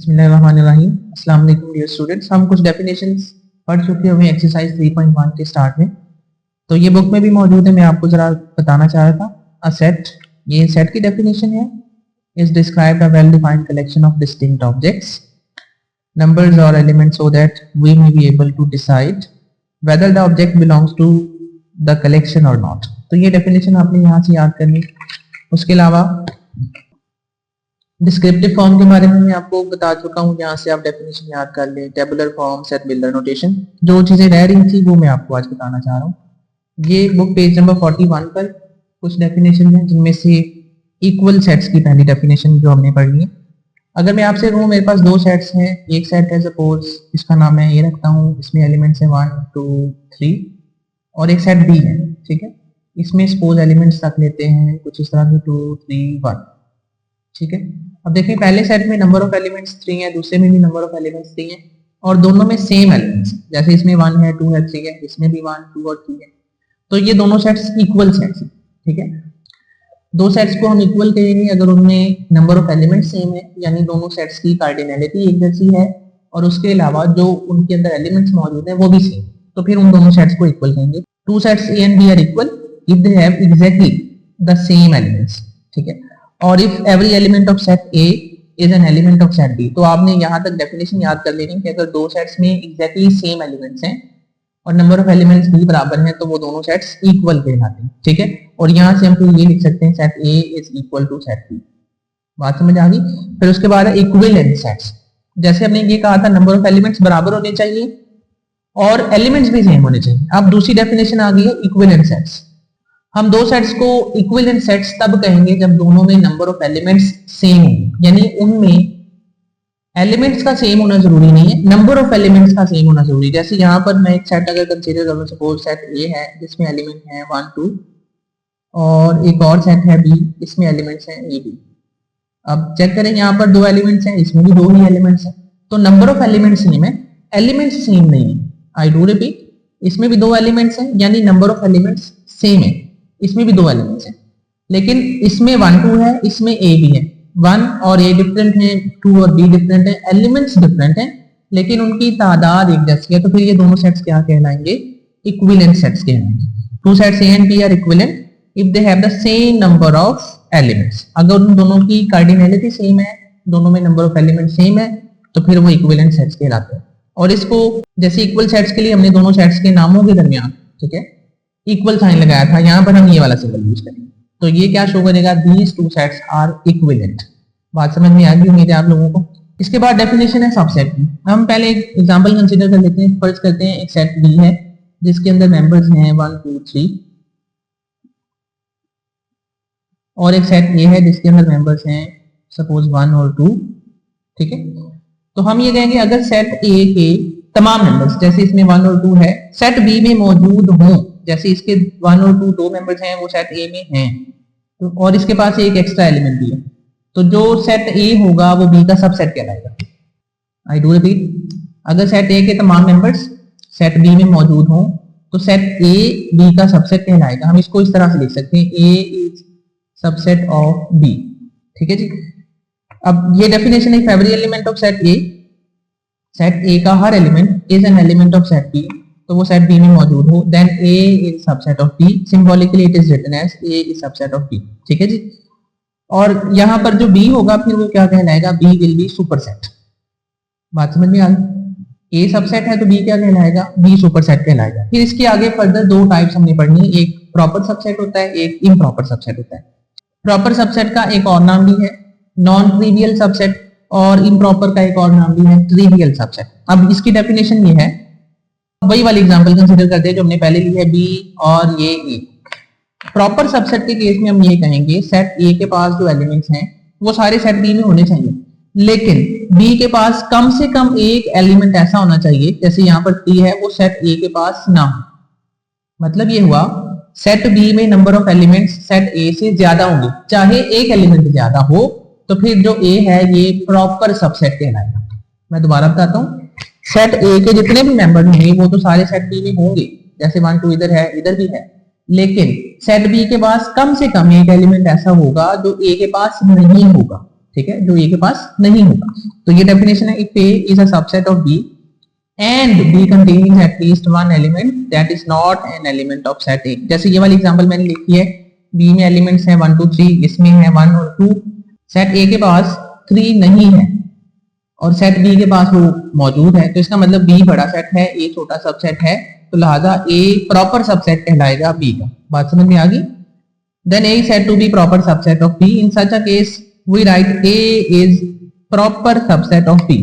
बिस्मिल्लाहिर्रहमानिर्रहीम। अस्सलाम वालेकुम डियर स्टूडेंट्स। हम कुछ डेफिनेशंस पढ़ चुके हुए एक्सरसाइज 3.1 के स्टार्ट में, तो ये बुक में भी मौजूद है। मैं आपको जरा बताना चाह रहा था। अ सेट, ये सेट की डेफिनेशन है, is described a well defined collection of distinct objects, numbers or elements so that we may be able to decide whether the object belongs to the collection or not। तो ये definition आपने यहाँ से याद करनी। उसके अलावा डिस्क्रिप्टिव फॉर्म के बारे में मैं आपको बता चुका हूँ, यहाँ से आप डेफिनेशन याद कर लें। Tabular form, set builder notation, जो चीजें रह रही थी वो मैं आपको आज बताना चाह रहा हूँ। ये बुक पेज नंबर 41 पर कुछ डेफिनेशन है, जिनमें से इक्वल सेट्स की पहली डेफिनेशन जो हमने पढ़ी है। अगर मैं आपसे कहूँ मेरे पास दो सेट्स हैं, एक सेट है सपोज, इसका नाम मैं ये रखता हूँ, इसमें एलिमेंट्स हैं 1 2 3, और एक सेट बी है, ठीक है, इसमें सपोज एलिमेंट्स रख लेते हैं कुछ इस तरह से 2 3 1, ठीक है। अब देखिए पहले सेट में नंबर ऑफ एलिमेंट्स 3 है, दूसरे में भी नंबर ऑफ एलिमेंट्स 3 है, और दोनों में सेम एलिमेंट्स, जैसे इसमें 1 है 2 है 3 है, इसमें भी 1 2 और 3 है, तो ये दोनों सेट्स इक्वल सेट्स हैं, ठीक है। दो सेट्स को हम इक्वल कहेंगे अगर उनमें नंबर ऑफ एलिमेंट सेम है, यानी दोनों सेट्स की कार्डिनैलिटी एक जैसी है, और उसके अलावा जो उनके अंदर एलिमेंट्स मौजूद हैं वो भी सेम, तो फिर उन दोनों सेट्स को इक्वल कहेंगे। Two sets A and B are equal if they have exactly the same elements, ठीक है, और if every element of set A is an element of set B. तो आपने यहाँ तक डेफिनेशन याद कर लेनी कि अगर दो सेट्स में एग्जैक्टली सेम एलिमेंट्स हैं और नंबर ऑफ एलिमेंट्स भी बराबर हैं तो वो दोनों सेट्स इक्वल कहलाते हैं, ठीक है। और यहाँ से हम फिर ये लिख सकते हैं set A is equal to set B. बात समझ आ गई। फिर उसके बाद है इक्विवेलेंट सेट्स। जैसे हमने ये कहा था नंबर ऑफ एलिमेंट्स बराबर होने चाहिए और एलिमेंट्स भी सेम होने चाहिए। अब दूसरी डेफिनेशन आ गई है इक्विवेलेंट सेट्स। हम दो सेट्स को इक्विवेलेंट सेट्स तब कहेंगे जब दोनों में नंबर ऑफ एलिमेंट्स सेम हो, यानी उनमें एलिमेंट्स का सेम होना जरूरी नहीं है, नंबर ऑफ एलिमेंट्स का सेम होना जरूरी है। जैसे यहाँ पर मैं एक सेट अगर कंसीडर करूँ, सपोज सेट ए है जिसमें एलिमेंट है 1 2, और एक और सेट है बी, इसमें एलिमेंट्स हैं ए बी। अब चेक करें, यहाँ पर दो एलिमेंट्स हैं, इसमें भी दो ही एलिमेंट्स हैं, तो नंबर ऑफ एलिमेंट्स सेम है, एलिमेंट्स सेम नहीं है। आई डू रिपीट, इसमें भी दो एलिमेंट्स हैं यानी नंबर ऑफ एलिमेंट्स सेम है, इसमें भी दो एलिमेंट्स हैं, लेकिन इसमें 1 2 है, इसमें ए भी है। 1 और ए डिफरेंट है, 2 और बी डिफरेंट है, एलिमेंट्स डिफरेंट हैं, लेकिन उनकी तादाद एक जैसी है, तो फिर ये दोनों सेट्स क्या कहलाएंगे? इक्विवेलेंट सेट्स कहलाएंगे। Two sets A and B are equivalent if they have the same number of elements. अगर उन दोनों की कार्डिनैलिटी सेम है, दोनों में नंबर ऑफ एलिमेंट सेम है, तो फिर वो इक्विवेलेंट सेट्स कहलाते हैं। और इसको जैसे इक्वल सेट्स के लिए हमने दोनों सेट्स के नामों के दरमियान, ठीक है, इक्वल साइन लगाया था, यहाँ पर हम ये वाला सिंबल यूज करेंगे, तो ये क्या शो करेगा? These two sets are equivalent. बात समझ में आ गई उम्मीद है आप लोगों को। इसके बाद डेफिनेशन है सबसेट की। हम पहले एक एग्जांपल कंसीडर कर लेते हैं। फर्ज करते हैं एक सेट बी है जिसके अंदर मेंबर्स हैं 1 2 3, और एक सेट ए है जिसके अंदर मेंबर्स हैं सपोज 1 और 2, ठीक है। तो हम ये कहेंगे अगर सेट ए के तमाम मेंबर्स, जैसे इसमें 1 और 2 है, सेट बी में मौजूद हों, जैसे इसके 1 और 2 दो मेंबर्स हैं वो सेट ए में हैं, तो और इसके पास एक एक्स्ट्रा एलिमेंट भी है, तो जो सेट ए होगा वो बी का सबसेट कहलाएगा। आई डू रिपीट, अगर सेट ए के तमाम मेंबर्स सेट बी में मौजूद हों तो सेट ए बी का सबसेट कहलाएगा। हम इसको इस तरह से लिख सकते हैं, A is subset of B, ठीक है जी। अब ये डेफिनेशन है, every element of set A का हर element is an element of set B, तो वो सेट बी में मौजूद हो, then A is subset of B, symbolically it is written as A is subset of B, ठीक है जी। और यहाँ पर जो बी होगा फिर वो क्या कहलाएगा? B will be superset. बात समझ में आ गई। ए सबसेट है तो बी क्या कहलाएगा? बी सुपरसेट कहलाएगा। फिर इसके आगे फर्दर दो टाइप्स हमने पढ़नी है, एक प्रॉपर सबसेट होता है, एक इम्प्रॉपर सबसेट होता है। प्रॉपर सबसेट का एक और नाम भी है नॉन ट्रिवियल सबसेट, और इम्प्रॉपर का एक और नाम भी है ट्रिवियल सबसेट। अब इसकी डेफिनेशन ये है, वही वाली एग्जांपल कंसीडर करते हैं जो हमने पहले ली है, बी और ये ए। प्रॉपर सबसेट के केस में हम ये कहेंगे सेट ए के पास जो एलिमेंट्स हैं वो सारे सेट बी में होने चाहिए, लेकिन बी के पास कम से कम एक एलिमेंट ऐसा होना चाहिए, जैसे यहाँ पर 3 है, वो सेट ए के पास ना हो। मतलब ये हुआ सेट बी में नंबर ऑफ एलिमेंट्स सेट ए से ज्यादा होंगे, चाहे एक एलिमेंट ज्यादा हो, तो फिर जो ए है ये प्रॉपर सबसेट कहलाएगा। मैं दोबारा बताता हूँ, सेट ए के जितने भी मेंबर होंगे वो तो सारे सेट बी में होंगे, जैसे 1 2 इधर है, इधर भी है, लेकिन सेट बी के पास कम से कम एक एलिमेंट ऐसा होगा जो ए के पास नहीं होगा। ठीक है, जो ए के पास नहीं होगा। तो ये डेफिनेशन है, if A is a subset of B and B containing at least one element that is not an element of set A. जैसे ये वाली एग्जांपल मैंने लिखी है, बी में एलिमेंट्स हैं 1 2 3, इसमें है 1 और 2, सेट ए के पास 3 नहीं है और सेट बी के पास वो मौजूद है, तो इसका मतलब बी बड़ा सेट है, ए छोटा सबसेट है, तो लिहाजा ए प्रॉपर सबसेट कहलाएगा बी का। बात समझ में आ गई? Then A is said to be proper subset of B. In such a case we write A is proper subset of B.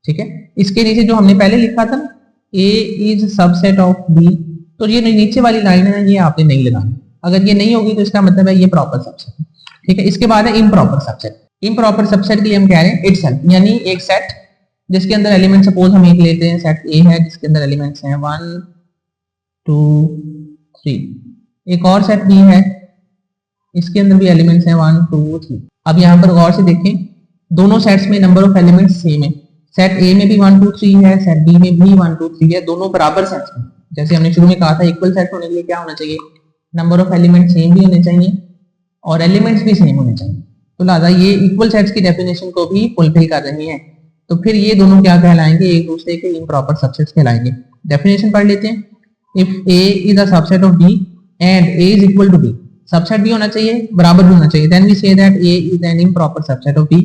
ठीक है, इसके नीचे जो हमने पहले लिखा था ना, ए इज सबसेट ऑफ बी, तो ये नीचे वाली लाइन है, ये आपने नहीं लगानी। अगर ये नहीं होगी तो इसका मतलब है ये प्रॉपर सबसेट है। ठीक है, इसके बाद है इम्प्रॉपर सबसेट। इम्प्रॉपर सबसेट के लिए हम कह रहे हैं इटसेल्फ, यानी एक सेट जिसके अंदर एलिमेंट, सपोज हम एक लेते हैं, सेट ए है जिसके अंदर एलिमेंट्स हैं 1 2 3, एक और सेट बी है, इसके अंदर भी एलिमेंट्स हैं 1 2 3। अब यहाँ पर गौर से देखें, दोनों सेट्स में नंबर ऑफ एलिमेंट्स सेम है, सेट ए में भी 1 2 3 है, सेट बी में भी 1 2 3 है, दोनों बराबर सेट्स हैं। जैसे हमने शुरू में कहा था, इक्वल सेट होने के लिए क्या होना चाहिए, नंबर ऑफ एलिमेंट सेम भी होने चाहिए और एलिमेंट्स भी सेम होने चाहिए। तो लिहाजा ये इक्वल सेट्स की डेफिनेशन को भी फुलफिल कर रही हैं, तो फिर ये दोनों क्या कहलाएंगे, एक दूसरे के इम्प्रॉपर सबसेट्स कहलाएंगे। डेफिनेशन पढ़ लेते हैं। If A is a subset of B and A is equal to B, subset भी होना चाहिए, बराबर भी होना चाहिए, then we say that A is an improper subset of B.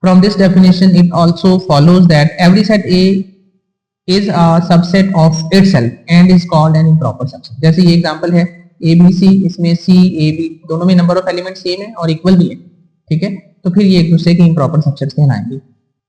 From this definition it also follows that every set A is a subset of itself and is called an improper subset. जैसे ये example है A B C, इसमें सी A B दोनों में number of element same है और equal भी है। ठीक है, तो फिर ये एक दूसरे के इम्प्रॉपर सबसेट्स कहलाएंगे।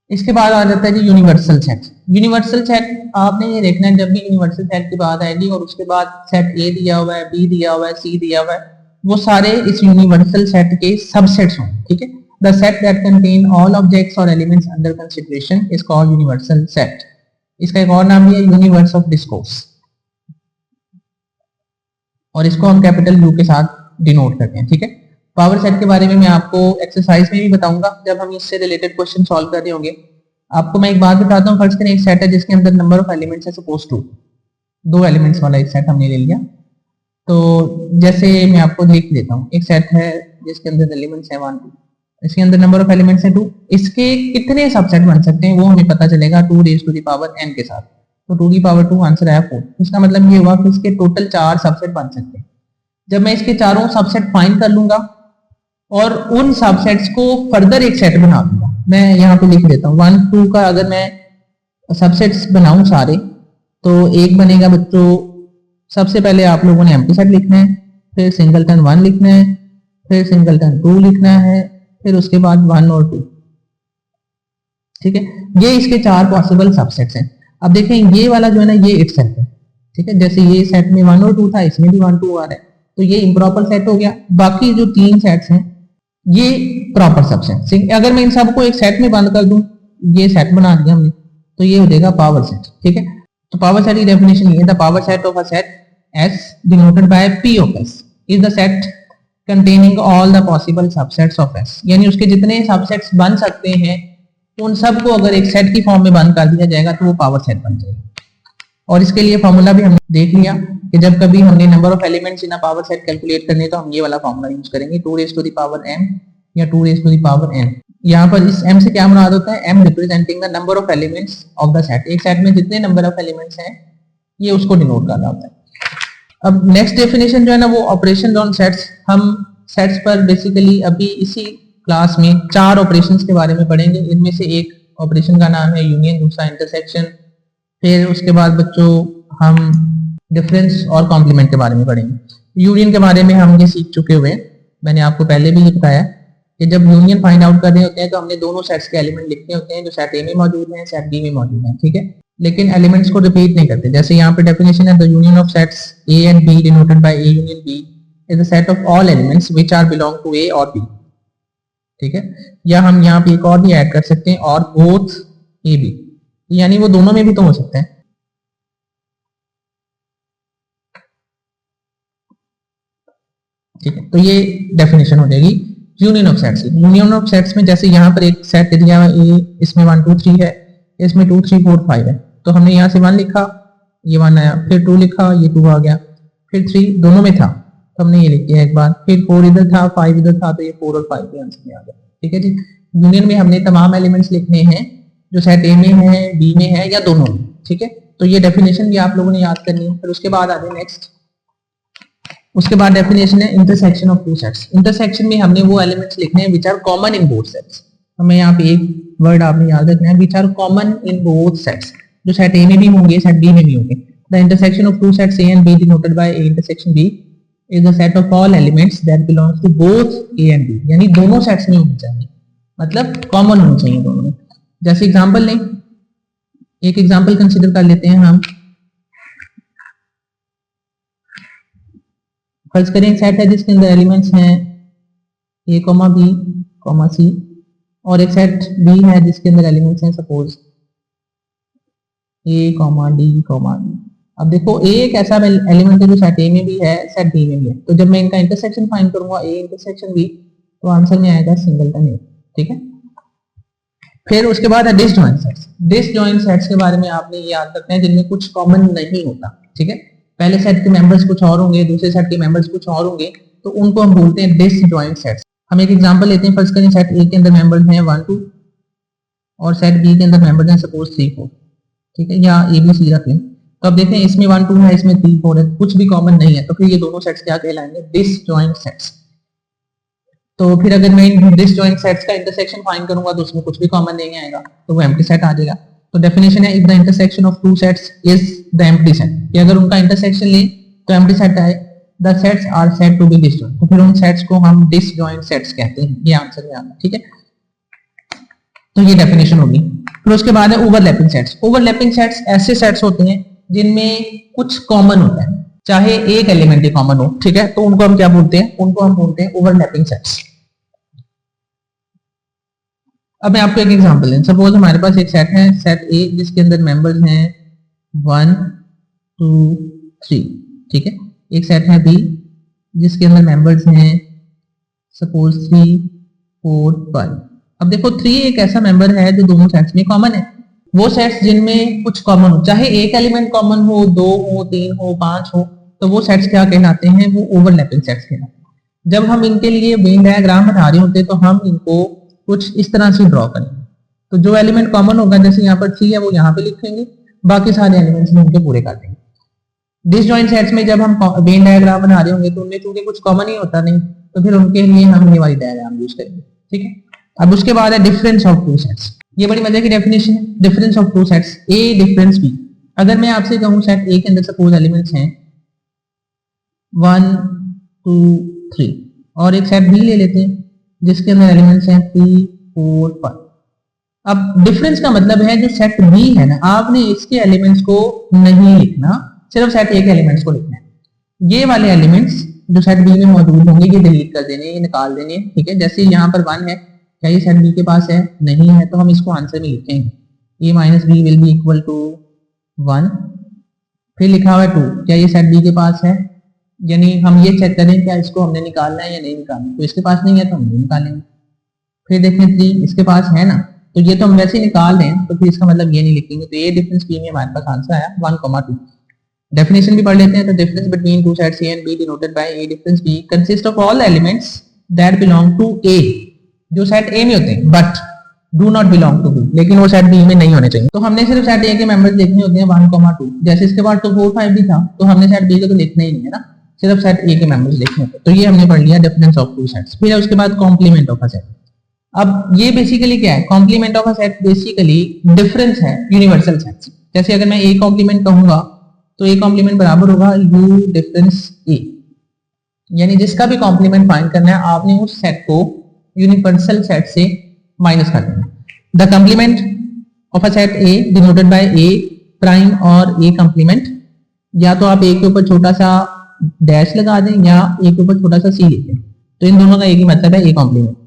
इसके बाद आ जाता है जी यूनिवर्सल सेट। यूनिवर्सल सेट आपने ये देखना है, जब भी यूनिवर्सल सेट की बात आएगी और उसके बाद सेट ए दिया हुआ है, बी दिया हुआ है, सी दिया हुआ है, वो सारे इस यूनिवर्सल सेट के सबसेट्स होंगे। ठीक है, the set that contain all objects और elements under consideration is called universal set. इसका एक और नाम भी है यूनिवर्स ऑफ डिस्कोर्स, और इसको हम कैपिटल यू के साथ डिनोट करते हैं। ठीक है, पावर सेट के बारे में मैं आपको एक्सरसाइज में भी बताऊंगा जब हम इससे रिलेटेड क्वेश्चन सॉल्व कर रहे होंगे। आपको मैं एक बात बताता हूँ, फर्स्ट करें एक सेट है जिसके अंदर नंबर ऑफ एलिमेंट्स है, सपोज 2 एलिमेंट्स वाला एक सेट हमने ले लिया। तो जैसे मैं आपको लिख देता हूँ, एक सेट है जिसके अंदर एलिमेंट्स है 1 2, इसके अंदर नंबर ऑफ एलिमेंट्स है 2, इसके कितने सबसेट बन सकते हैं वो हमें पता चलेगा 2 raise to the power n के साथ। तो 2 की पावर 2 आंसर आया 4। इसका मतलब ये हुआ कि इसके टोटल 4 सबसेट बन सकते हैं। जब मैं इसके चारों सबसेट फाइंड कर लूंगा और उन सबसेट्स को फर्दर एक सेट बना दूंगा, मैं यहाँ पे लिख देता हूँ 1 2 का अगर मैं सबसेट्स बनाऊं सारे, तो एक बनेगा बच्चों, सबसे पहले आप लोगों ने एम्प्टी सेट लिखना है, फिर सिंगलटन 1 लिखना है, फिर सिंगलटन 2 लिखना है, फिर उसके बाद 1 और 2। ठीक है, ये इसके 4 पॉसिबल सबसेट्स हैं। अब देखें ये वाला जो है ना, ये इटसेल्फ है। ठीक है, जैसे ये सेट में 1 और 2 था, इसमें भी 1 2 आ रहा है, तो ये इम्प्रॉपर सेट हो गया। बाकी जो 3 सेट्स हैं ये प्रॉपर सबसेट। अगर मैं इन सबको एक सेट में बंद कर दूं, ये सेट बना दिया हमने, तो ये हो जाएगा पावर सेट। ठीक है, तो पावर सेट की डेफिनेशन ये है, the power set of a set S denoted by P of S is the set containing all the possible subsets of S। यानी उसके जितने सबसेट्स बन सकते हैं उन सबको अगर एक सेट की फॉर्म में बंद कर दिया जाएगा तो वो पावर सेट बन जाएगा। और इसके लिए फॉर्मूला भी हमने देख लिया कि जब कभी हमने number of elements in a power set calculate करने तो हम ये वाला फॉर्मूला यूज करेंगे, 2 raise to the power m या 2 raise to the power n। यहाँ पर इस m से क्या मुराद होता है, m representing the number of elements of the set. एक सेट में जितने नंबर ऑफ एलिमेंट्स हैं ये उसको डिनोट कर रहा होता है। अब नेक्स्ट डेफिनेशन जो है ना, वो ऑपरेशन ऑन सेट्स। हम सेट्स पर बेसिकली अभी इसी क्लास में 4 ऑपरेशंस के बारे में पढ़ेंगे। इनमें से एक ऑपरेशन का नाम है यूनियन, दूसरा इंटरसेक्शन, फिर उसके बाद बच्चों हम डिफरेंस और कॉम्प्लीमेंट के बारे में पढ़ेंगे। यूनियन के बारे में हम ये सीख चुके हुए हैं, मैंने आपको पहले भी ये बताया कि जब यूनियन फाइंड आउट कर रहे होते हैं तो हमने दोनों सेट्स के एलिमेंट लिखने होते हैं जो सेट ए में मौजूद हैं, सेट बी में मौजूद हैं। ठीक है, लेकिन एलिमेंट्स को रिपीट नहीं करते। जैसे यहाँ पे डेफिनेशन है, the union of sets A and B denoted by A union B is a set of all elements which are belong to A और बी। ठीक है, या हम यहाँ पे एक और भी ऐड कर सकते हैं, और बोथ ए बी, यानी वो दोनों में भी तो हो सकते हैं। ठीक है, तो ये डेफिनेशन हो जाएगी union of sets. Union of sets में जैसे यहाँ पर एक सेट दिया हुआ है, इसमें 1 2 3 है, इसमें 2 3 4 5 है, तो हमने यहाँ से 1 लिखा, ये 1 आया, फिर 2 लिखा, ये 2 आ गया, फिर 3 दोनों में था तो हमने ये लिख दिया एक बार, फिर 4 इधर था, 5 इधर था, तो ये 4 और 5 के आंसर में आ गया। ठीक है जी, यूनियन में हमने तमाम एलिमेंट्स लिखने हैं जो सेट ए में है, बी में है या दोनों में, ठीक है। तो ये डेफिनेशन भी आप लोगों ने याद करनी है। फिर उसके बाद आ जाए नेक्स्ट, उसके बाद डेफिनेशन है intersection of two sets. Intersection में हमने वो एलिमेंट्स लिखने हैं which are common in both sets. हमें यहाँ पे एक वर्ड आपने याद रखना है, which are common in both sets, जो सेट ए में भी होंगे सेट बी में भी होंगे। The intersection of two sets A and B denoted by A intersection B is the set of all elements that belongs to both A and B, यानी दोनों sets में होने चाहिए, मतलब कॉमन होने चाहिए दोनों में। जैसे एग्जांपल लें, एक एग्जांपल कंसीडर कर लेते हैं हम। फर्ज करें एक सेट है जिसके अंदर एलिमेंट्स हैं ए कॉमा बी कॉमा सी, और एक सेट बी है जिसके अंदर एलिमेंट्स हैं सपोज ए कॉमा डी कॉमा बी। अब देखो ए एक ऐसा एलिमेंट है जो सेट ए में भी है सेट बी में भी है, तो जब मैं इनका इंटरसेक्शन फाइंड करूंगा ए इंटरसेक्शन बी, तो आंसर में आएगा सिंगलटन ए, ठीक है। फिर उसके बाद है डिसजॉइंट सेट्स। डिसजॉइंट सेट्स के बारे में आपने ये याद रखना है जिनमें कुछ कॉमन नहीं होता, ठीक है। पहले सेट के मेंबर्स कुछ और होंगे, दूसरे सेट के मेंबर्स कुछ और होंगे, तो उनको हम बोलते हैं डिसजॉइंट सेट्स। हम एक एग्जांपल लेते हैं, फर्स्ट करें सेट ए के अंदर मेंबर्स हैं 1 2 और सेट बी के अंदर मेंबर्स हैं सपोज 3 4, ठीक है, या ए बी सी रख लें। तो अब देखें इसमें 1 2 है, इसमें 3 4 है, कुछ भी कॉमन नहीं है, तो फिर ये दोनों सेट्स क्या कहलाएंगे? Disjoint sets. तो फिर अगर मैं इन डिसजॉइंट सेट्स का इंटरसेक्शन फाइंड करूंगा तो उसमें कुछ भी कॉमन नहीं आएगा, तो वो एम्प्टी सेट आ जाएगा। तो डेफिनेशन है if the intersection of two sets is the empty set, कि अगर उनका इंटरसेक्शन लें तो एम्प्टी सेट आए। The sets are said to be disjoint, तो फिर उन सेट्स को हम डिसजॉइंट सेट्स कहते हैं। ये आंसर में आना, ठीक है। तो ये डेफिनेशन होगी। फिर उसके बाद है ओवरलैपिंग सेट्स। ओवरलैपिंग सेट्स ऐसे सेट्स होते हैं जिनमें कुछ कॉमन होता है, चाहे एक एलिमेंट ही कॉमन हो, ठीक है, तो उनको हम क्या बोलते हैं? उनको हम बोलते हैं ओवरलैपिंग सेट्स। अब मैं आपको एक एग्जांपल दूं, सपोज हमारे पास एक सेट है सेट ए जिसके अंदर मेंबर्स हैं 1 2 3, ठीक है। एक सेट है बी जिसके अंदर मेंबर्स हैं सपोज 3 4 5। अब देखो 3 एक ऐसा मेंबर है जो दोनों सेट्स में कॉमन है। वो सेट्स जिनमें कुछ कॉमन हो, चाहे एक एलिमेंट कॉमन हो, 2 हो, 3 हो, 5 हो, तो वो सेट्स क्या कहलाते हैं? वो ओवरलैपिंग सेट्स कहलाते हैं। जब हम इनके लिए वेन डायग्राम बना रहे होते हैं तो हम इनको कुछ इस तरह से ड्रॉ करेंगे। तो जो एलिमेंट कॉमन होगा, जैसे यहाँ पर 3 है, वो यहाँ पे लिखेंगे, बाकी सारे एलिमेंट्स में उनके पूरे कर देंगे। डिसजॉइंट सेट्स में जब हम वेन डायग्राम बना रहे होंगे तो उनमें चूंकि कुछ कॉमन ही होता नहीं, तो फिर उनके लिए हम ये वाली डायग्राम यूज करेंगे, ठीक है। अब उसके बाद है डिफरेंस ऑफ टू सेट्स। ये बड़ी मजे की डेफिनेशन है, difference of two sets A difference B. अगर मैं आपसे कहूं सेट ए के अंदर सपोज एलिमेंट्स हैं 1 2 3 और एक सेट बी ले लेते हैं जिसके अंदर एलिमेंट्स हैं 3 4 5। अब डिफरेंस का मतलब है जो सेट बी है ना, आपने इसके एलिमेंट्स को नहीं लिखना, सिर्फ सेट ए के एलिमेंट्स को लिखना है। ये वाले एलिमेंट्स जो सेट बी में मौजूद होंगे ये डिलीट कर देने, ये निकाल देने, ठीक है। जैसे यहाँ पर 1 है, क्या ये सेट बी के पास है? नहीं है, तो हम इसको आंसर में लिखेंगे A minus B will be equal to 1। फिर लिखा हुआ है 2, क्या ये सेट बी के पास है? यानी हम ये चेक करें क्या इसको हमने निकालना है या नहीं निकालना, तो इसके पास नहीं है तो हम नहीं निकालेंगे। फिर देखें 3 इसके पास है ना, तो ये तो हम वैसे ही निकाल दें, तो फिर इसका मतलब ये नहीं लिखेंगे। तो ये डिफरेंस बी में हमारे पास आंसर आया 1,2। डेफिनेशन भी पढ़ लेते हैं। तो difference between two sets A and B denoted by A difference B consist of all elements that belong to A, जो सेट ए में होते हैं but do not belong to B, लेकिन वो सेट बी में नहीं होने चाहिए। तो हमने सिर्फ सेट ए के मेंबर्स देखने होते हैं 1,2। जैसे इसके बाद तो 4 5 भी था, तो हमने सेट बी का तो लिखना ही नहीं है ना, सिर्फ सेट ए के मेंबर्स देखने होते हैं। तो ये हमने पढ़ लिया डिफरेंस ऑफ टू सेट्स। फिर उसके बाद कॉम्प्लीमेंट ऑफ अ सेट। अब ये बेसिकली क्या है? Complement of a set basically difference है यूनिवर्सल सेट्स। जैसे अगर मैं ए कॉम्प्लीमेंट कहूंगा तो ए कॉम्प्लीमेंट बराबर होगा यू डिफरेंस ए, यानी जिसका भी कॉम्प्लीमेंट फाइंड करना है आपने उस सेट को यूनिवर्सल सेट से माइनस कर देना। The complement of a set A denoted by A prime और ए कॉम्प्लीमेंट, या तो आप ए के ऊपर छोटा सा डैश लगा दें या ए के ऊपर छोटा सा सी लिख दें, तो इन दोनों का एक ही मतलब है A complement.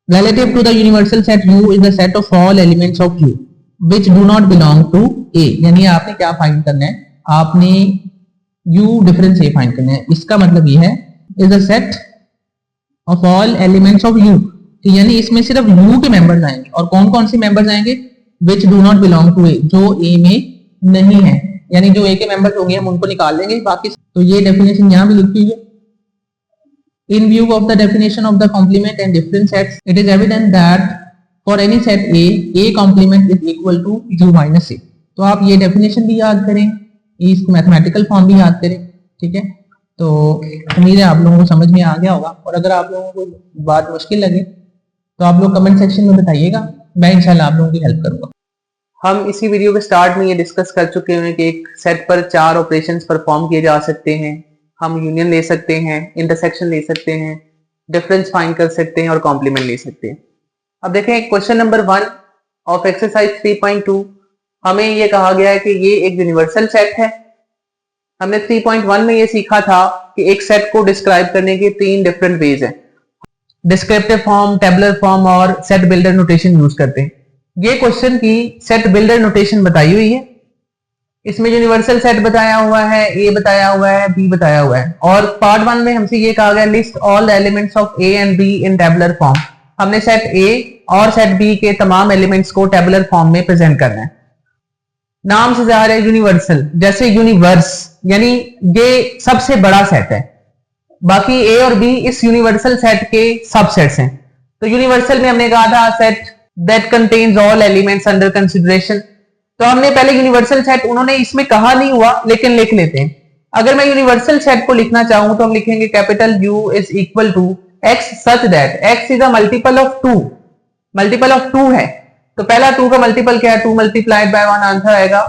Relative to the universal set U is the set of all elements of U which do not belong to A, यानी आपने क्या फाइंड करना है? आपने U डिफरेंस A फाइंड करना है। इसका मतलब ये है is the set of all elements of U, यानी इसमें सिर्फ U के मेंबर्स आएंगे। और कौन कौन से मेंबर्स आएंगे? which do not belong to A, जो A में नहीं है, यानी जो A के मेंबर्स होंगे हम उनको निकाल लेंगे बाकी। तो ये डेफिनेशन यहाँ भी लिखी हुई है। In view of the definition of the complement and difference sets, it is evident that for any set A complement is equal to U minus A. तो आप ये डेफिनेशन भी याद करें, इसको मैथमेटिकल फॉर्म भी याद करें, ठीक है। तो उम्मीद है आप लोगों को समझ में आ गया होगा, और अगर आप लोगों को बात मुश्किल लगे तो आप लोग कमेंट सेक्शन में बताइएगा, मैं इंशाल्लाह आप लोगों की हेल्प करूंगा। हम इसी वीडियो के स्टार्ट में ये डिस्कस कर चुके हैं कि एक सेट पर 4 ऑपरेशंस परफॉर्म किए जा सकते हैं। हम यूनियन ले सकते हैं, इंटरसेक्शन ले सकते हैं, डिफरेंस फाइंड कर सकते हैं और कॉम्प्लीमेंट ले सकते हैं। अब देखें क्वेश्चन नंबर 1 ऑफ एक्सरसाइज 3.2, हमें ये कहा गया है कि ये एक यूनिवर्सल सेट है। हमने 3.1 में ये सीखा था कि एक सेट को डिस्क्राइब करने के 3 डिफरेंट वेज हैं, डिस्क्रिप्टिव फॉर्म, टेबुलर फॉर्म और सेट बिल्डर नोटेशन यूज करते हैं। ये क्वेश्चन की सेट बिल्डर नोटेशन बताई हुई है, इसमें यूनिवर्सल सेट बताया हुआ है, ए बताया हुआ है, बी बताया हुआ है, और पार्ट 1 में हमसे ये कहा गया list all the elements of A and be in tabular form. हमने सेट ए और सेट बी के तमाम एलिमेंट्स को टेबुलर फॉर्म में प्रेजेंट करना है। नाम से ज़ाहिर है यूनिवर्सल, जैसे यूनिवर्स यानी ये सबसे बड़ा सेट है, बाकी ए और बी इस यूनिवर्सल सेट के सबसेट्स हैं। तो यूनिवर्सल में हमने कहा था set that contains all elements under consideration. तो हमने पहले यूनिवर्सल सेट, उन्होंने इसमें कहा नहीं हुआ लेकिन लिख लेते हैं। अगर मैं यूनिवर्सल सेट को लिखना चाहूं तो हम लिखेंगे capital U is equal to X such that X is a multiple of 2, multiple of 2 है। तो पहला 2 का मल्टीपल क्या है, 2 मल्टीप्लाइड बाय 1 आंसर आएगा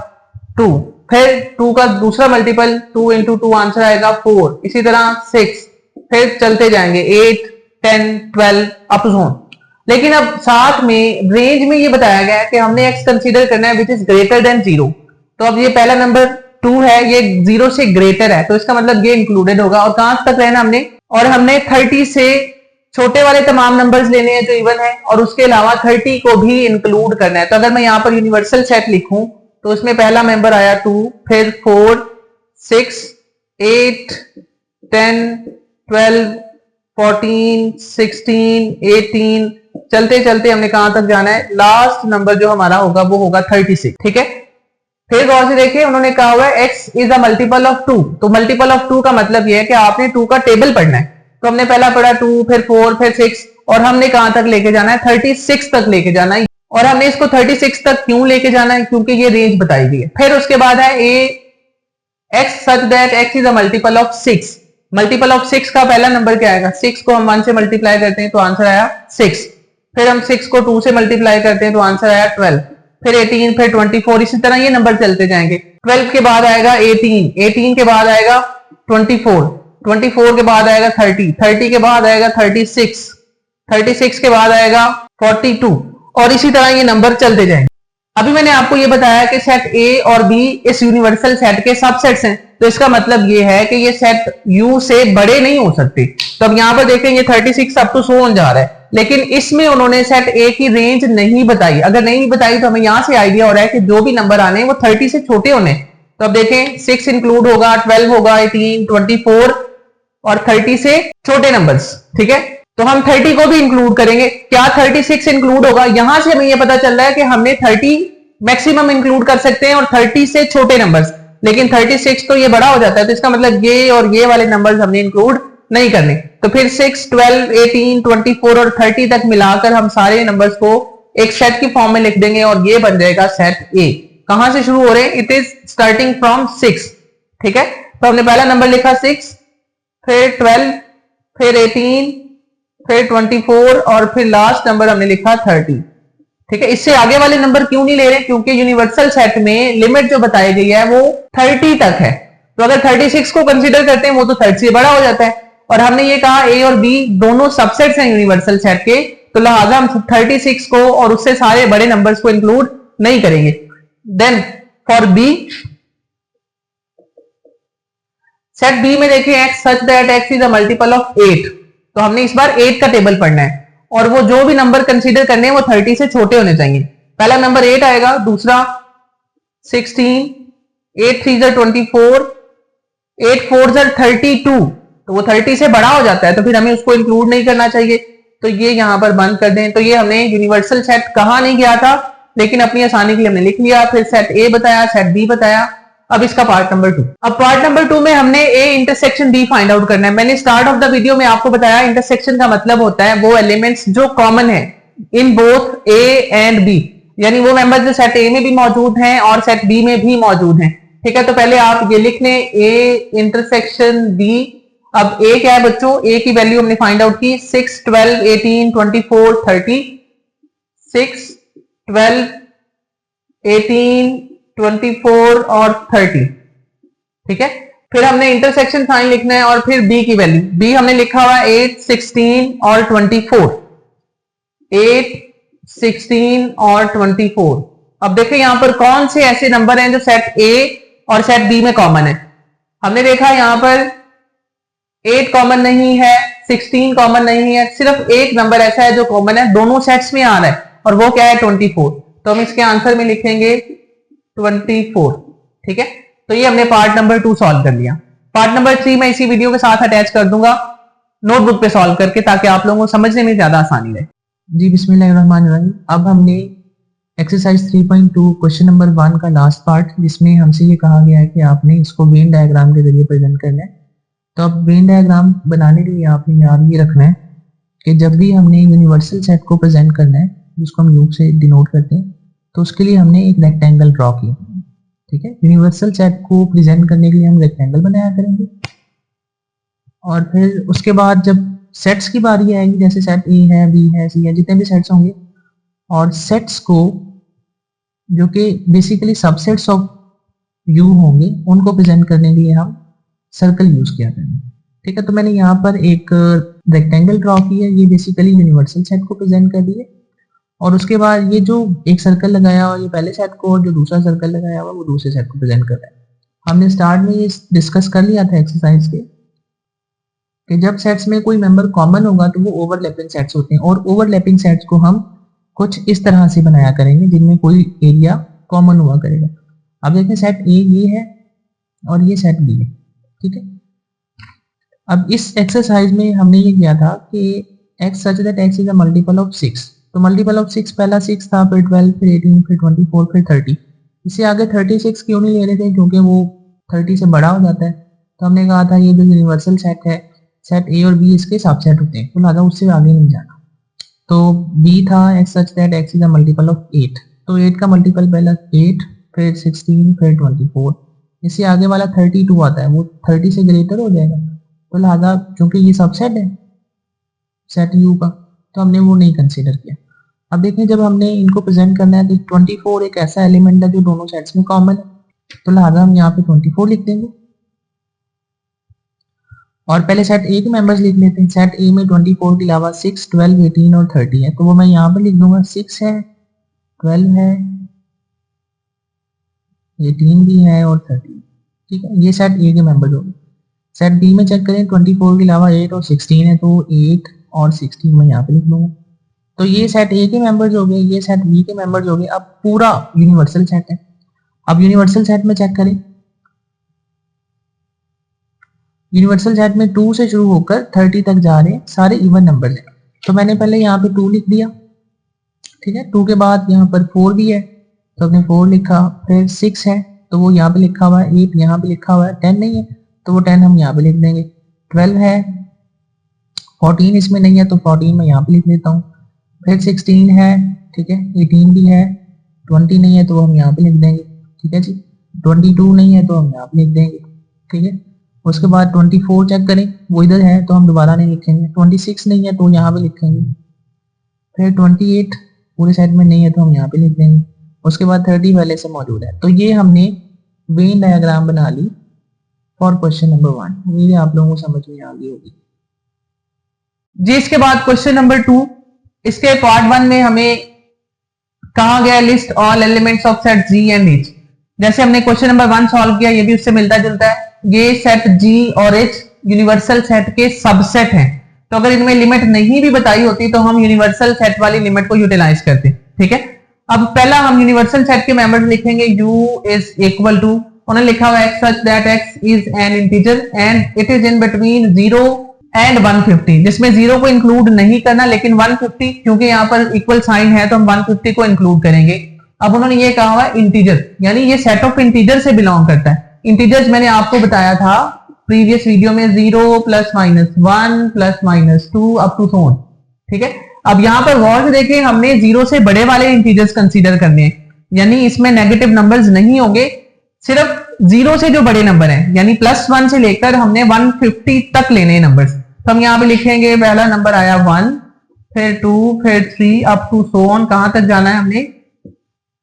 2। फिर 2 का दूसरा मल्टीपल 2 इंटू 2 आंसर आएगा 4। इसी तरह 6, फिर चलते जाएंगे 8, 10, 12 अप जोन। लेकिन अब साथ में रेंज में ये बताया गया है कि हमने x कंसीडर करना है विच इज ग्रेटर देन 0। तो अब ये पहला नंबर 2 है, ये 0 से ग्रेटर है, तो इसका मतलब ये इंक्लूडेड होगा। और कहां तक रहना हमने, और हमने 30 से छोटे वाले तमाम नंबर्स लेने हैं जो इवन है, और उसके अलावा 30 को भी इंक्लूड करना है। तो अगर मैं यहाँ पर यूनिवर्सल सेट लिखूं तो उसमें पहला मेंबर आया 2, फिर 4, 6, 8, 10, 12, 14, 16, 18, चलते चलते हमने कहां तक जाना है, लास्ट नंबर जो हमारा होगा वो होगा 36, ठीक है। फिर गौर से देखिए, उन्होंने कहा हुआ है x is a multiple of 2। तो मल्टीपल ऑफ 2 का मतलब ये है कि आपने 2 का टेबल पढ़ना है। तो हमने पहला पढ़ा 2, फिर 4, फिर 6, और हमने कहां तक लेके जाना है, 36 तक लेके जाना है। और हमने इसको 36 तक क्यों लेके जाना है, क्योंकि ये रेंज बताई गई है। फिर उसके बाद है a x such that x is a multiple of 6। Multiple of 6 का पहला नंबर क्या आएगा, 6 को हम 1 से मल्टीप्लाई करते हैं तो आंसर आया 6। फिर हम 6 को 2 से मल्टीप्लाई करते हैं तो आंसर आया 12, फिर 18, फिर 24, इसी तरह ये नंबर चलते जाएंगे। 12 के बाद आएगा 18, 18 के बाद आएगा 24, 24 के बाद आएगा 30, 30 के बाद आएगा 36, 36 के बाद आएगा 42, और इसी तरह ये नंबर चलते जाएंगे। अभी मैंने आपको ये बताया कि सेट ए और बी इस यूनिवर्सल सेट के सबसेट्स हैं, तो इसका मतलब ये है कि ये सेट U से बड़े नहीं हो सकते। तो अब यहाँ पर देखें ये 36 अप टू 100 जा रहा है, लेकिन इसमें उन्होंने सेट ए की रेंज नहीं बताई। अगर नहीं बताई तो हमें यहाँ से आइडिया हो रहा है कि जो भी नंबर आने वो 30 से छोटे होने। तो अब देखें 6 इंक्लूड होगा, 12 होगा, 18, 24 और 30 से छोटे नंबर्स, ठीक है। तो हम 30 को भी इंक्लूड करेंगे। क्या 36 इंक्लूड होगा, यहां से हमें यह पता चल रहा है कि हमने 30 मैक्सिमम इंक्लूड कर सकते हैं और 30 से छोटे नंबर्स, लेकिन 36 तो ये बड़ा हो जाता है, तो इसका मतलब ये और ये वाले नंबर्स हमने इंक्लूड नहीं करने। तो फिर 6, 12, 18, 24 और 30 तक मिलाकर हम सारे नंबर्स को एक सेट की फॉर्म में लिख देंगे और ये बन जाएगा सेट ए। कहां से शुरू हो रहे हैं, इट इज स्टार्टिंग फ्रॉम 6, ठीक है। तो हमने पहला नंबर लिखा 6, फिर 12, फिर 18, फिर 24 और फिर लास्ट नंबर हमने लिखा 30, ठीक है। इससे आगे वाले नंबर क्यों नहीं ले रहे, क्योंकि यूनिवर्सल सेट में लिमिट जो बताई गई है वो 30 तक है। तो अगर 36 को कंसीडर करते हैं वो तो 30 से बड़ा हो जाता है, और हमने ये कहा ए और बी दोनों सबसेट्स हैं यूनिवर्सल सेट के, तो लिहाजा हम 36 को और उससे सारे बड़े नंबर्स को इंक्लूड नहीं करेंगे। Then for B, set B में देखिए x such that x is a multiple of 8। तो हमने इस बार 8 का टेबल पढ़ना है और वो जो भी नंबर कंसीडर करने हैं वो 30 से छोटे होने चाहिए। पहला नंबर 8 आएगा, दूसरा 16, 8 3 24, 8 4 32, तो वो 30 से बड़ा हो जाता है, तो फिर हमें उसको इंक्लूड नहीं करना चाहिए। तो ये यहां पर बंद कर दें। तो ये हमने यूनिवर्सल सेट कहा नहीं गया था, लेकिन अपनी आसानी के लिए हमने लिख लिया। फिर सेट ए बताया, सेट बी बताया। अब इसका पार्ट नंबर 2। अब पार्ट नंबर 2 में हमने A intersection B find out करना है। मैंने स्टार्ट ऑफ द वीडियो में आपको बताया इंटरसेक्शन का मतलब होता है वो एलिमेंट्स जो कॉमन है in both A and B, यानी वो मेंबर्स जो सेट ए में भी मौजूद हैं और सेट बी में भी मौजूद हैं। ठीक है, तो पहले आप ये लिख लें ए इंटरसेक्शन बी। अब ए क्या है बच्चों, ए की वैल्यू हमने फाइंड आउट की 6, 12, 18, 24, 30। 6, 12, 18, 24 और 30। ठीक है, फिर हमने इंटरसेक्शन साइन लिखना है और फिर बी की वैल्यू, बी हमने लिखा हुआ 8, 16 और 24। 8, 16 और 24। अब देखिए यहां पर कौन से ऐसे नंबर हैं जो सेट ए और सेट बी में कॉमन है। हमने देखा यहां पर 8 कॉमन नहीं है, 16 कॉमन नहीं है, सिर्फ एक नंबर ऐसा है जो कॉमन है, दोनों सेट्स में आ रहा है, और वो क्या है 24। तो हम इसके आंसर में लिखेंगे 24। ठीक है, तो ये हमने पार्ट नंबर 2 सॉल्व कर लिया। पार्ट नंबर 3 मैं इसी वीडियो के साथ अटैच कर दूंगा नोटबुक पे सॉल्व करके, ताकि आप लोगों को समझने में ज्यादा आसानी रहे। जी बिस्मिल्लाहिर्रहमानिर्रहीम। अब हमने एक्सरसाइज 3.2 क्वेश्चन नंबर 1 का लास्ट पार्ट, जिसमें हमसे ये कहा गया है कि आपने इसको वेन डायग्राम के जरिए प्रेजेंट करना है। तो अब वेन डायग्राम बनाने के लिए आपने याद ये रखना है कि जब भी हमने यूनिवर्सल सेट को प्रेजेंट करना है, जिसको हम यू से डिनोट करते हैं, तो उसके लिए हमने एक रेक्टेंगल ड्रॉ किया। ठीक है, यूनिवर्सल सेट को प्रेजेंट करने के लिए हम रेक्टेंगल बनाया करेंगे, और फिर उसके बाद जब सेट्स की बारी आएगी, जैसे सेट ए है, बी है, सी है, जितने भी सेट्स होंगे, और सेट्स को जो कि बेसिकली सबसेट्स ऑफ यू होंगे, उनको प्रेजेंट करने के लिए हम सर्कल यूज किया करेंगे। ठीक है, तो मैंने यहाँ पर एक रेक्टेंगल ड्रॉ की है, ये बेसिकली यूनिवर्सल सेट को प्रेजेंट कर दिए, और उसके बाद ये जो एक सर्कल लगाया हुआ, ये पहले सेट को, और जो दूसरा सर्कल लगाया हुआ वो दूसरे सेट को प्रेजेंट कर रहा है। हमने स्टार्ट में ये डिस्कस कर लिया था एक्सरसाइज के कि जब सेट्स में कोई मेंबर कॉमन होगा तो वो ओवरलैपिंग सेट्स होते हैं, और ओवरलैपिंग सेट्स को हम कुछ इस तरह से बनाया करेंगे जिनमें कोई एरिया कॉमन हुआ करेगा। अब देखिए सेट ए ये है और ये सेट बी है। ठीक है, अब इस एक्सरसाइज में हमने ये किया था कि x such that x is a multiple of 6। तो मल्टीपल ऑफ 6 पहला 6 था, फिर 12, फिर 18, फिर 24, फिर 30। इससे आगे 36 क्यों नहीं ले रहे थे, क्योंकि वो 30 से बड़ा हो जाता है। तो हमने कहा था ये जो यूनिवर्सल सेट है, सेट ए और बी इसके सबसेट होते हैं, तो लिहाजा उससे आगे नहीं जाना। तो b था x such that x is a multiple of 8। तो 8 का मल्टीपल पहला 8, फिर 16, फिर 24। इससे आगे वाला 32 आता है, वो 30 से ग्रेटर हो जाएगा। तो लिहाजा चूंकि ये सबसेट है सेट u का, तो हमने वो नहीं कंसीडर किया। अब देखें जब हमने इनको प्रेजेंट करना है तो 24 एक ऐसा एलिमेंट है जो दोनों सेट्स में कॉमन है, तो लिहाजा हम यहाँ पे 24 लिख देंगे, और पहले सेट ए के मेंबर्स लिख लेते हैं। सेट ए में 24 के अलावा 6, 12, 18 और 30 है, तो वो मैं यहाँ पे लिख दूंगा। 6 है, 12 है, 18 भी है और 30। ठीक है, ये सेट ए के मेंबर्स हो गए। सेट बी में चेक करें, 24 के अलावा 8 और 16 है, तो 8 और 16 मैं यहाँ पे लिख दूंगा। तो ये सेट ए के मेंबर्स हो गए, ये सेट बी के मेंबर्स हो गए। अब पूरा यूनिवर्सल सेट है। अब यूनिवर्सल सेट में चेक करें, यूनिवर्सल सेट में 2 से शुरू होकर 30 तक जा रहे हैं, सारे इवन नंबर हैं। तो मैंने पहले यहाँ पे 2 लिख दिया। ठीक है, 2 के बाद यहाँ पर 4 भी है, तो हमने 4 लिखा, फिर 6 है तो वो यहाँ पे लिखा हुआ है, 8 यहाँ पे लिखा हुआ है, 10 नहीं है तो वो 10 हम यहाँ पे लिख देंगे, 12 है, 14 इसमें नहीं है तो 14 मैं यहाँ पे लिख देता हूँ, फिर 16 है, ठीक है, 18 भी है, 20 नहीं है तो हम यहाँ पे लिख देंगे। ठीक है जी, 22 नहीं है तो हम यहाँ पे लिख देंगे। ठीक है, उसके बाद 24 चेक करें, वो इधर है तो हम दोबारा नहीं लिखेंगे, 26 नहीं है तो यहाँ पे लिखेंगे, फिर 28 पूरे सेट में नहीं है तो हम यहाँ पे लिख देंगे, उसके बाद 30 पहले से मौजूद है। तो ये हमने वेन डायग्राम बना ली फॉर क्वेश्चन नंबर 1। उम्मीद है आप लोगों को समझ में आ गई होगी जी। इसके बाद क्वेश्चन नंबर 2, इसके पार्ट 1 में हमें कहा गया list all elements of set G and H. जैसे हमने क्वेश्चन नंबर 1 सॉल्व किया, ये भी उससे मिलता जुलता है। ये सेट जी और एच यूनिवर्सल सेट के सबसेट हैं, तो अगर इनमें लिमिट नहीं भी बताई होती तो हम यूनिवर्सल सेट वाली लिमिट को यूटिलाइज करते। ठीक है, अब पहला हम यूनिवर्सल सेट के मेंबर्स लिखेंगे, u इज इक्वल टू, उन्होंने लिखा हुआ x such that x is an integer and it is in between 0 and 150, जिसमें 0 को इंक्लूड नहीं करना, लेकिन 150 क्योंकि यहाँ पर इक्वल साइन है तो हम 150 को इंक्लूड करेंगे। अब उन्होंने ये कहा हुआ इंटीजर, यानी ये सेट ऑफ इंटीजर से बिलोंग करता है। इंटीजर्स मैंने आपको बताया था प्रीवियस वीडियो में, 0 plus minus 1 plus minus 2 up to so on. ठीक है, अब यहाँ पर गौर से देखें, हमने 0 से बड़े वाले इंटीजर्स कंसीडर करने हैं, यानी इसमें नेगेटिव नंबर्स नहीं होंगे, सिर्फ 0 से जो बड़े नंबर हैं, यानी +1 से लेकर हमने 150 तक लेने हैं नंबर्स। तो हम यहाँ पे लिखेंगे पहला नंबर आया 1, फिर 2, फिर 3 अप टू सो ऑन, कहां तक जाना है हमने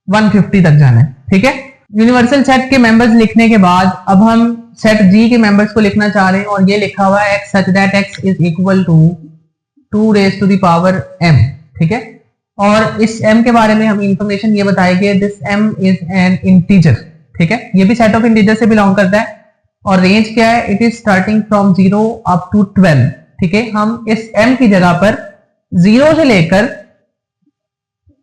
150 तक जाना है। ठीक है, यूनिवर्सल सेट के मेंबर्स लिखने के बाद अब हम सेट जी के मेंबर्स को लिखना चाह रहे हैं, और ये लिखा हुआ है x such that x is equal to 2 raised to the power m। ठीक है, और इस m के बारे में हम इंफॉर्मेशन ये बताएंगे, this m is an integer। ठीक है, ये भी सेट ऑफ इंटीजर से बिलोंग करता है, और रेंज क्या है, it is starting from 0 up to 12। ठीक है, हम इस m की जगह पर 0 से लेकर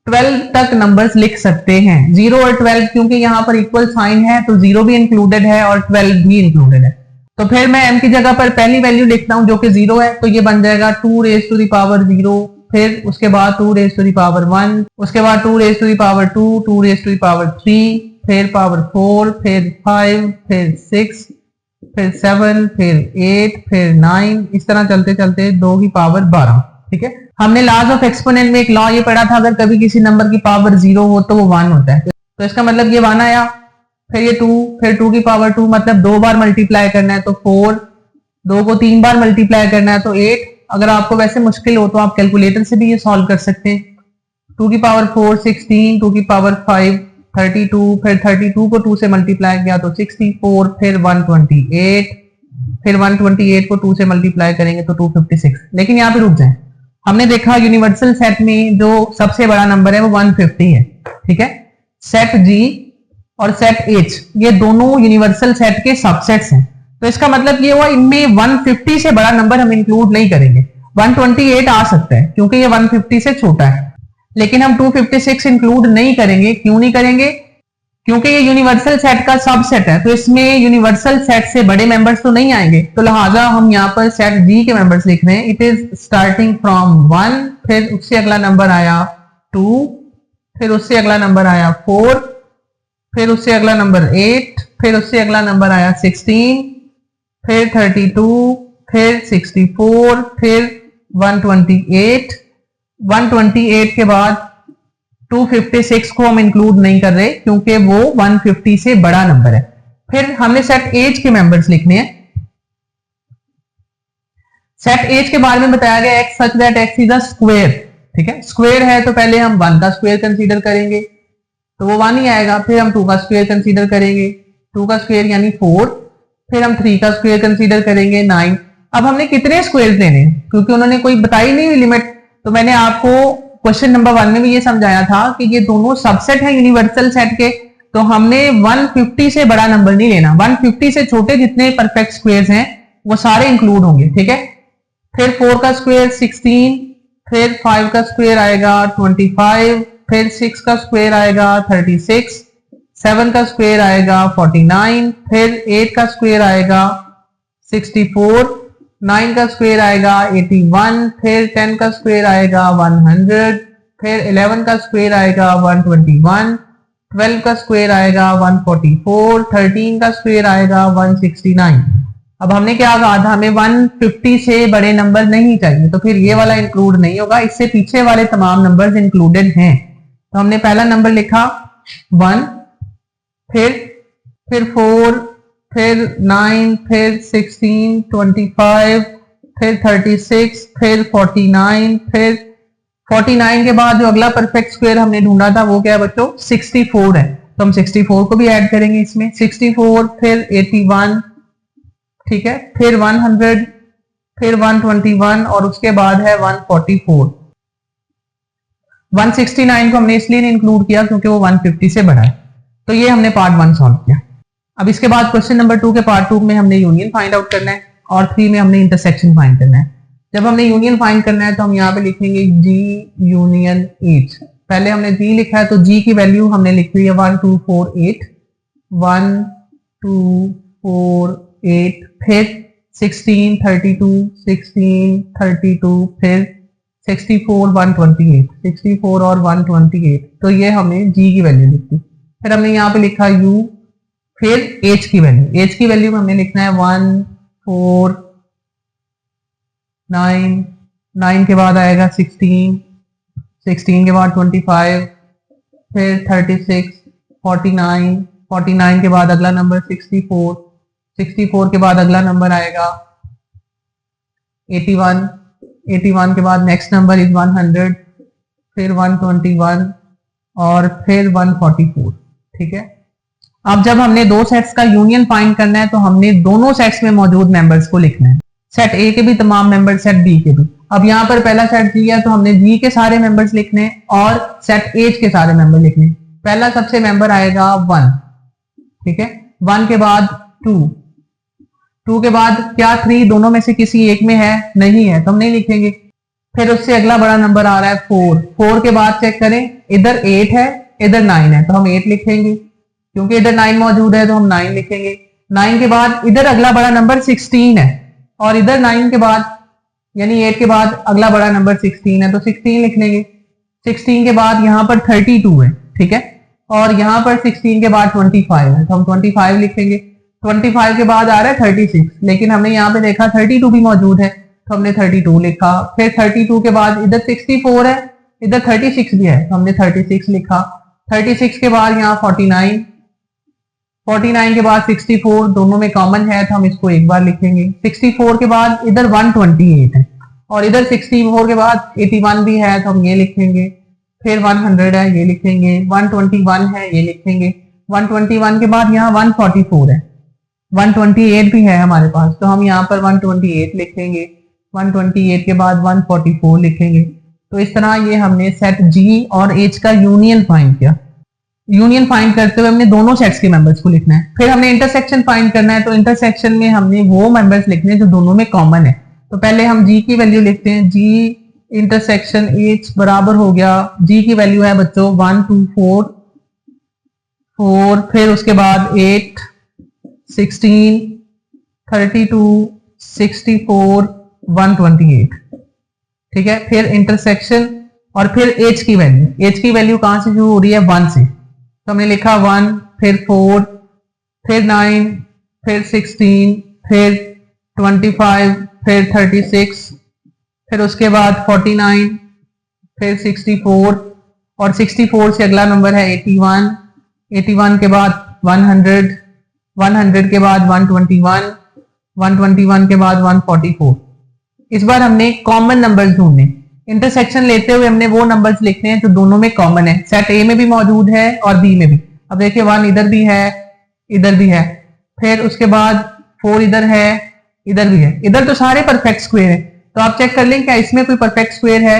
12 तक नंबर्स लिख सकते हैं। 0 और 12 क्योंकि यहाँ पर इक्वल साइन है तो 0 भी इंक्लूडेड है और 12 भी इंक्लूडेड है। तो फिर मैं m की जगह पर पहली वैल्यू लिखता हूं जो कि 0 है, तो ये बन जाएगा 2 रेज टू द पावर 0, फिर उसके बाद 2 रेज टू द पावर 1, उसके बाद 2 raise to the power 2, 2 raise to the power 3, फिर पावर 4, फिर 5, फिर 6, फिर 7, फिर 8, फिर 9, इस तरह चलते चलते 2 की पावर 12। ठीक है, हमने लॉज ऑफ एक्सपोनेंट में एक लॉ ये पढ़ा था, अगर कभी किसी नंबर की पावर 0 हो तो वो 1 होता है। तो इसका मतलब ये 1 आया, फिर ये 2, फिर 2 की पावर 2, मतलब 2 बार मल्टीप्लाई करना है तो 4, 2 को 3 बार मल्टीप्लाई करना है तो 8। अगर आपको वैसे मुश्किल हो तो आप कैलकुलेटर से भी ये सॉल्व कर सकते हैं। 2 की पावर 4 16, 2 की पावर 5 32, फिर 32 को 2 से मल्टीप्लाई किया तो 64, फिर 128, फिर 128 को 2 से मल्टीप्लाई करेंगे तो 256। लेकिन यहाँ पे रुक जाए, हमने देखा यूनिवर्सल सेट में जो सबसे बड़ा नंबर है वो 150 है। ठीक है, सेट जी और सेट एच ये दोनों यूनिवर्सल सेट के सबसेट्स हैं, तो इसका मतलब ये हुआ इनमें 150 से बड़ा नंबर हम इंक्लूड नहीं करेंगे। 128 आ सकता है क्योंकि ये 150 से छोटा है, लेकिन हम 256 इंक्लूड नहीं करेंगे। क्यों नहीं करेंगे? क्योंकि ये यूनिवर्सल सेट का सबसेट है, तो इसमें यूनिवर्सल सेट से बड़े मेंबर्स तो नहीं आएंगे, तो लिहाजा हम यहाँ पर सेट जी के मेंबर्स लिख रहे हैं। इट इज स्टार्टिंग फ्रॉम 1, फिर उससे अगला नंबर आया 2, फिर उससे अगला नंबर आया 4, फिर उससे अगला नंबर 8, फिर उससे अगला नंबर आया 16, फिर 32, फिर 64, फिर 128। 128 के बाद 256 को हम इंक्लूड नहीं कर रहे क्योंकि वो 150 से बड़ा नंबर है। फिर हमने सेट एज के मेंबर्स लिखने हैं। सेट एज के बारे में बताया गया x such that x is a square। ठीक है, स्क्वायर है तो पहले हम 1 का स्क्वायर कंसीडर करेंगे तो वो 1 ही आएगा, फिर हम 2 का स्क्वायर कंसीडर करेंगे, 2 का स्क्वायर यानी 4, फिर हम 3 का स्क्वायर कंसीडर करेंगे 9। अब हमने कितने स्क्वायर लेने हैं क्योंकि उन्होंने कोई बताई नहीं लिमिट, तो मैंने आपको क्वेश्चन नंबर 1 में भी ये समझाया था कि ये दोनों सबसेट हैं यूनिवर्सल सेट के, तो हमने 150 से बड़ा नंबर नहीं लेना, 150 से छोटे जितने परफेक्ट स्क्वायर्स हैं वो सारे इंक्लूड होंगे। ठीक है, फिर 4 का स्क्वायर 16, फिर 5 का स्क्वायर आएगा 25, फिर 6 का स्क्वायर आएगा 36, 7 का स्क्वायर आएगा 49, फिर 8 का स्क्वायर आएगा 64, 9 का स्क्वायर आएगा 81, फिर 10 का स्क्वायर आएगा 100, फिर 11 का स्क्वायर आएगा 121, 12 का स्क्वायर आएगा 144, 13 का स्क्वायर आएगा 169। अब हमने क्या कहा था, हमें 150 से बड़े नंबर नहीं चाहिए, तो फिर ये वाला इंक्लूड नहीं होगा, इससे पीछे वाले तमाम नंबर्स इंक्लूडेड हैं। तो हमने पहला नंबर लिखा 1, फिर 4, फिर 9, फिर 16, 25, फिर 36, फिर 49, फिर 49 के बाद जो अगला परफेक्ट स्क्वायर हमने ढूंढा था वो क्या है बच्चों, 64 है, तो हम 64 को भी ऐड करेंगे इसमें। 64, फिर 81, ठीक है, फिर 100, फिर 121 और उसके बाद है 144। 169 को हमने इसलिए नहीं इंक्लूड किया क्योंकि वो 150 से बड़ा है। तो ये हमने पार्ट 1 सॉल्व किया। अब इसके बाद क्वेश्चन नंबर 2 के पार्ट 2 में हमने यूनियन फाइंड आउट करना है और 3 में हमने इंटरसेक्शन फाइंड करना है। जब हमने यूनियन फाइंड करना है तो हम यहाँ पे लिखेंगे जी यूनियन एच। पहले हमने जी लिखा है तो जी की वैल्यू हमने लिखी हुई है 1 2 4 8, 1 2 4 8, फिर 16 32, 16 32, फिर 64 128, 64 और 128, तो ये हमने जी की वैल्यू लिखी। फिर हमने यहाँ पे लिखा यू, फिर एच की वैल्यू, एच की वैल्यू में हमने लिखना है 1 4 9 9 के बाद आएगा 16, 16 के बाद 25, फिर 36, 49, 49 के बाद अगला नंबर 64, 64 के बाद अगला नंबर आएगा 81, 81 के बाद नेक्स्ट नंबर इज 100, फिर 121 और फिर 144। ठीक है, अब जब हमने दो सेट्स का यूनियन फाइंड करना है तो हमने दोनों सेट्स में मौजूद मेंबर्स को लिखना है, सेट ए के भी तमाम मेंबर, सेट बी के भी। अब यहाँ पर पहला सेट जी है तो हमने जी के सारे मेंबर्स लिखने हैं और सेट एच के सारे मेंबर लिखने हैं। पहला सबसे मेंबर आएगा 1, ठीक है, 1 के बाद 2, 2 के बाद क्या 3 दोनों में से किसी एक में है, नहीं है तो हम नहीं लिखेंगे। फिर उससे अगला बड़ा नंबर आ रहा है 4, 4 के बाद चेक करें, इधर 8 है इधर 9 है तो हम 8 लिखेंगे, क्योंकि इधर 9 मौजूद है तो हम 9 लिखेंगे। 9 के बाद इधर अगला बड़ा नंबर 16 है और इधर 9 के बाद यानी 8 के बाद अगला बड़ा नंबर 16 है तो 16 लिख लेंगे। 16 के बाद यहाँ पर 32 है, ठीक है, और यहाँ पर 16 के बाद 25 है तो हम 25 लिखेंगे। 25 के बाद आ रहा है 36, लेकिन हमने यहाँ पे देखा 32 भी मौजूद है तो हमने 32 लिखा। फिर 32 के बाद इधर 64 है इधर 36 भी है तो हमने 36 लिखा। 36 के बाद यहाँ 49, 49 के बाद 64 दोनों में कॉमन है तो हम इसको एक बार लिखेंगे। 64 के बाद इधर 128 है और इधर 64 के बाद 81 भी है तो हम ये लिखेंगे। फिर 100 है ये लिखेंगे, 121 है ये लिखेंगे। 121 के बाद यहाँ 144 है, 128 भी है हमारे पास तो हम यहाँ पर 128 लिखेंगे। 128 के बाद 144 लिखेंगे। तो इस तरह ये हमने सेट जी और एच का यूनियन फाइंड किया। यूनियन फाइंड करते हुए हमने दोनों सेट्स के मेंबर्स को लिखना है। फिर हमने इंटरसेक्शन फाइंड करना है तो इंटरसेक्शन में हमने वो मेंबर्स लिखने हैं जो दोनों में कॉमन है। तो पहले हम जी की वैल्यू लिखते हैं, जी इंटरसेक्शन एच बराबर हो गया, जी की वैल्यू है बच्चों 1 2 4 4, फिर उसके बाद 8 16 32 64 128, ठीक है। फिर इंटरसेक्शन और फिर एच की वैल्यू, एच की वैल्यू कहां से शुरू हो रही है 1 से, तो हमने लिखा 1, फिर 4, फिर 9, फिर 16, फिर 25, फिर 36, फिर उसके बाद 49, फिर 64 और 64 से अगला नंबर है 81, 81 के बाद 100, 100 के बाद 121, 121 के बाद 144। इस बार हमने कॉमन नंबर्स ढूंढने, इंटरसेक्शन लेते हुए हमने वो नंबर्स लिखने हैं जो दोनों में कॉमन है, सेट ए में भी मौजूद है और बी में भी। अब देखिए 1 इधर भी है इधर भी है, फिर उसके बाद 4 इधर है इधर भी है, इधर तो सारे परफेक्ट स्क्वायर है। तो आप चेक कर लें क्या इसमें कोई परफेक्ट स्क्वायर है,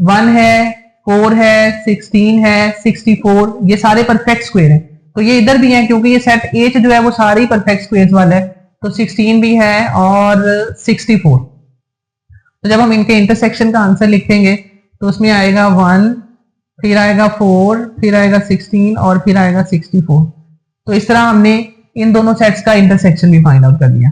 1 है 4 है 16 है 64, ये सारे परफेक्ट स्क्वायर है। तो ये इधर भी है क्योंकि ये सेट एच जो है वो सारे ही परफेक्ट स्क्वायर्स वाला है, तो 16 भी है और 64। तो जब हम इनके इंटरसेक्शन का आंसर लिखेंगे तो उसमें आएगा 1, फिर आएगा 4, फिर आएगा 16 और फिर आएगा 64। तो इस तरह हमने इन दोनों सेट्स का इंटरसेक्शन भी फाइंड आउट कर लिया।